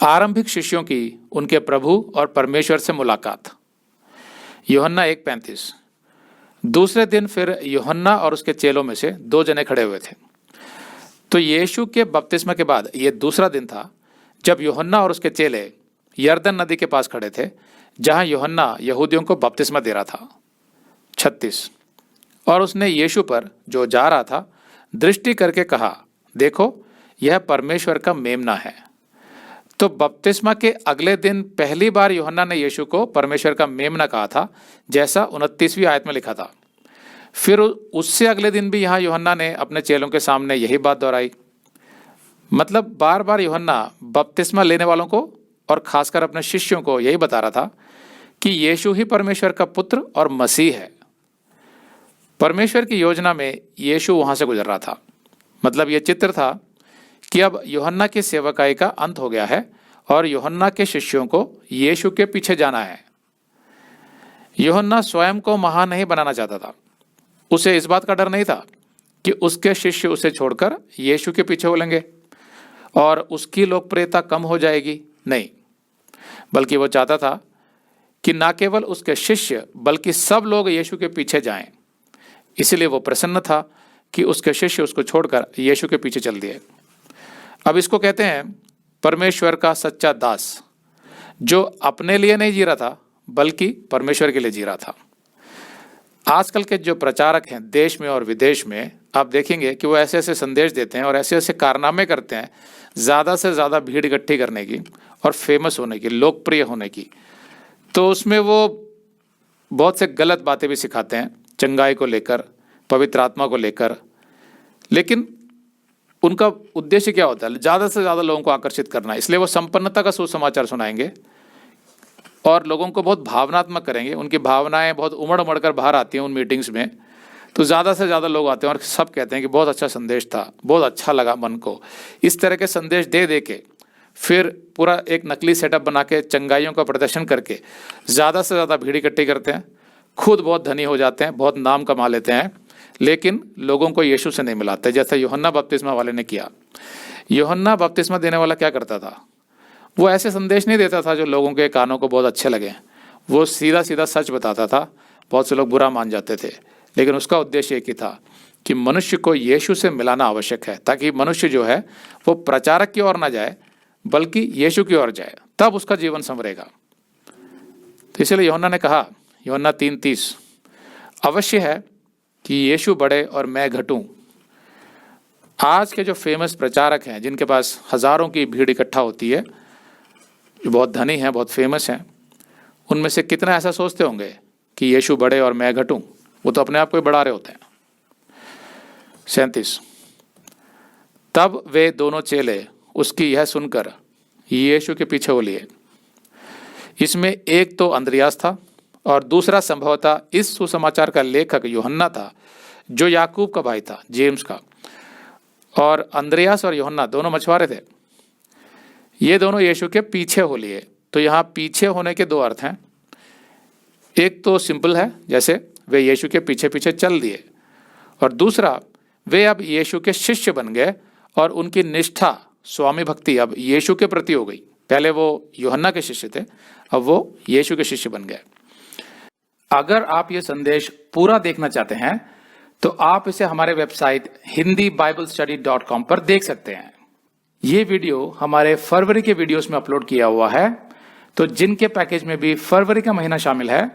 आरंभिक शिष्यों की उनके प्रभु और परमेश्वर से मुलाकात। यूहन्ना 1:35। दूसरे दिन फिर यूहन्ना और उसके चेलों में से 2 जने खड़े हुए थे। तो यीशु के बपतिस्मा के बाद ये दूसरा दिन था जब यूहन्ना और उसके चेले यरदन नदी के पास खड़े थे, जहां यूहन्ना यहूदियों को बपतिस्मा दे रहा था। 36। और उसने यीशु पर जो जा रहा था दृष्टि करके कहा, देखो यह परमेश्वर का मेमना है। तो बपतिस्मा के अगले दिन पहली बार यूहन्ना ने यीशु को परमेश्वर का मेमना कहा था, जैसा 29वीं आयत में लिखा था। फिर उससे अगले दिन भी यहाँ यूहन्ना ने अपने चेलों के सामने यही बात दोहराई। मतलब बार बार यूहन्ना बपतिस्मा लेने वालों को और खासकर अपने शिष्यों को यही बता रहा था कि यीशु ही परमेश्वर का पुत्र और मसीह है। परमेश्वर की योजना में यीशु वहां से गुजर रहा था। मतलब यह चित्र था कि अब यूहन्ना की सेवकाई का अंत हो गया है और यूहन्ना के शिष्यों को यीशु के पीछे जाना है। यूहन्ना स्वयं को महान नहीं बनाना चाहता था। उसे इस बात का डर नहीं था कि उसके शिष्य उसे छोड़कर यीशु के पीछे हो लेंगे और उसकी लोकप्रियता कम हो जाएगी। नहीं, बल्कि वो चाहता था कि न केवल उसके शिष्य बल्कि सब लोग यीशु के पीछे जाएं। इसलिए वो प्रसन्न था कि उसके शिष्य उसको छोड़कर यीशु के पीछे चल दिए। अब इसको कहते हैं परमेश्वर का सच्चा दास, जो अपने लिए नहीं जी रहा था बल्कि परमेश्वर के लिए जी रहा था। आजकल के जो प्रचारक हैं देश में और विदेश में, आप देखेंगे कि वो ऐसे ऐसे संदेश देते हैं और ऐसे ऐसे कारनामे करते हैं ज़्यादा से ज़्यादा भीड़ इकट्ठी करने की और फेमस होने की, लोकप्रिय होने की। तो उसमें वो बहुत से गलत बातें भी सिखाते हैं, चंगाई को लेकर, पवित्र आत्मा को लेकर। लेकिन उनका उद्देश्य क्या होता है? ज़्यादा से ज़्यादा लोगों को आकर्षित करना। इसलिए वो संपन्नता का सुसमाचार सुनाएंगे और लोगों को बहुत भावनात्मक करेंगे। उनकी भावनाएं बहुत उमड़ उमड़ कर बाहर आती हैं उन मीटिंग्स में। तो ज़्यादा से ज़्यादा लोग आते हैं और सब कहते हैं कि बहुत अच्छा संदेश था, बहुत अच्छा लगा मन को। इस तरह के संदेश दे दे के फिर पूरा एक नकली सेटअप बना के चंगाइयों का प्रदर्शन करके ज़्यादा से ज़्यादा भीड़ इकट्ठी करते हैं। खुद बहुत धनी हो जाते हैं, बहुत नाम कमा लेते हैं, लेकिन लोगों को यीशु से नहीं मिलाते, जैसे यूहन्ना बपतिस्मा वाले ने किया। यूहन्ना बपतिस्मा देने वाला क्या करता था? वो ऐसे संदेश नहीं देता था जो लोगों के कानों को बहुत अच्छे लगे। वो सीधा सीधा सच बताता था। बहुत से लोग बुरा मान जाते थे, लेकिन उसका उद्देश्य एक ही था कि मनुष्य को यीशु से मिलाना आवश्यक है, ताकि मनुष्य जो है वो प्रचारक की ओर ना जाए बल्कि यीशु की ओर जाए, तब उसका जीवन संवरेगा। तो इसलिए यूहन्ना ने कहा, यूहन्ना 3:30, अवश्य है कि यीशु बढ़े और मैं घटूं। आज के जो फेमस प्रचारक हैं, जिनके पास हजारों की भीड़ इकट्ठा होती है, जो बहुत धनी हैं, बहुत फेमस हैं, उनमें से कितना ऐसा सोचते होंगे कि यीशु बढ़े और मैं घटूं? वो तो अपने आप को ही बढ़ा रहे होते हैं। 37, तब वे दोनों चेले उसकी यह सुनकर यीशु के पीछे हो लिए। इसमें एक तो अंद्रियास था और दूसरा संभवतः इस सुसमाचार का लेखक यूहन्ना था, जो याकूब का भाई था, जेम्स का। और अंद्रियास और यूहन्ना दोनों मछुआरे थे। ये दोनों यीशु के पीछे हो लिए। तो यहाँ पीछे होने के 2 अर्थ हैं। एक तो सिंपल है, जैसे वे यीशु के पीछे पीछे चल दिए, और दूसरा वे अब यीशु के शिष्य बन गए और उनकी निष्ठा, स्वामी भक्ति अब यीशु के प्रति हो गई। पहले वो यूहन्ना के शिष्य थे, अब वो यीशु के शिष्य बन गए। अगर आप ये संदेश पूरा देखना चाहते हैं तो आप इसे हमारे वेबसाइट hindiBiblestudy.com पर देख सकते हैं। ये वीडियो हमारे फरवरी के वीडियोस में अपलोड किया हुआ है, तो जिनके पैकेज में भी फरवरी का महीना शामिल है,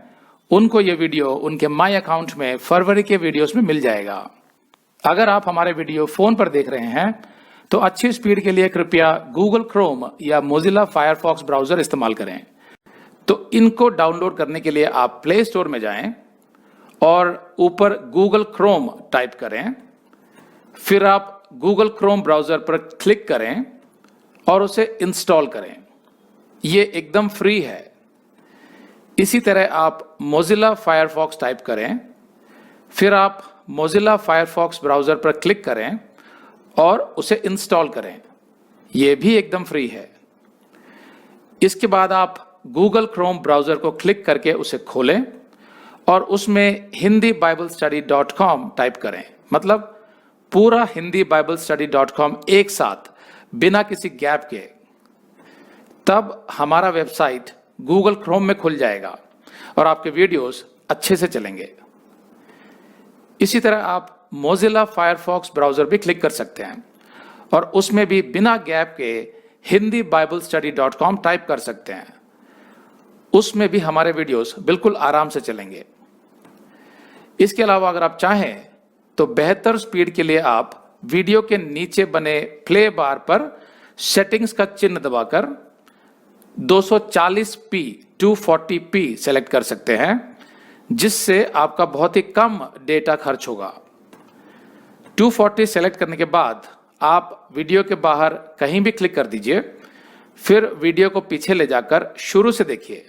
उनको ये वीडियो उनके माई अकाउंट में फरवरी के वीडियोस में मिल जाएगा। अगर आप हमारे वीडियो फोन पर देख रहे हैं तो अच्छी स्पीड के लिए कृपया गूगल क्रोम या मोजिला फायरफॉक्स ब्राउजर इस्तेमाल करें। तो इनको डाउनलोड करने के लिए आप प्ले स्टोर में जाएं और ऊपर गूगल क्रोम टाइप करें। फिर आप गूगल क्रोम ब्राउजर पर क्लिक करें और उसे इंस्टॉल करें। ये एकदम फ्री है। इसी तरह आप मोजिला फायरफॉक्स टाइप करें, फिर आप मोजिला फायरफॉक्स ब्राउजर पर क्लिक करें और उसे इंस्टॉल करें। यह भी एकदम फ्री है। इसके बाद आप गूगल क्रोम ब्राउजर को क्लिक करके उसे खोलें और उसमें hindiBiblestudy.com टाइप करें। मतलब पूरा hindiBiblestudy.com एक साथ, बिना किसी गैप के। तब हमारा वेबसाइट गूगल क्रोम में खुल जाएगा और आपके वीडियोस अच्छे से चलेंगे। इसी तरह आप मोजिला फायरफॉक्स ब्राउजर भी क्लिक कर सकते हैं और उसमें भी बिना गैप के hindiBiblestudy.com टाइप कर सकते हैं। उसमें भी हमारे वीडियोस बिल्कुल आराम से चलेंगे। इसके अलावा अगर आप चाहें तो बेहतर स्पीड के लिए आप वीडियो के नीचे बने प्ले बार पर सेटिंग्स का चिन्ह दबाकर 240p 240p सेलेक्ट कर सकते हैं, जिससे आपका बहुत ही कम डेटा खर्च होगा। 240 सेलेक्ट करने के बाद आप वीडियो के बाहर कहीं भी क्लिक कर दीजिए, फिर वीडियो को पीछे ले जाकर शुरू से देखिए।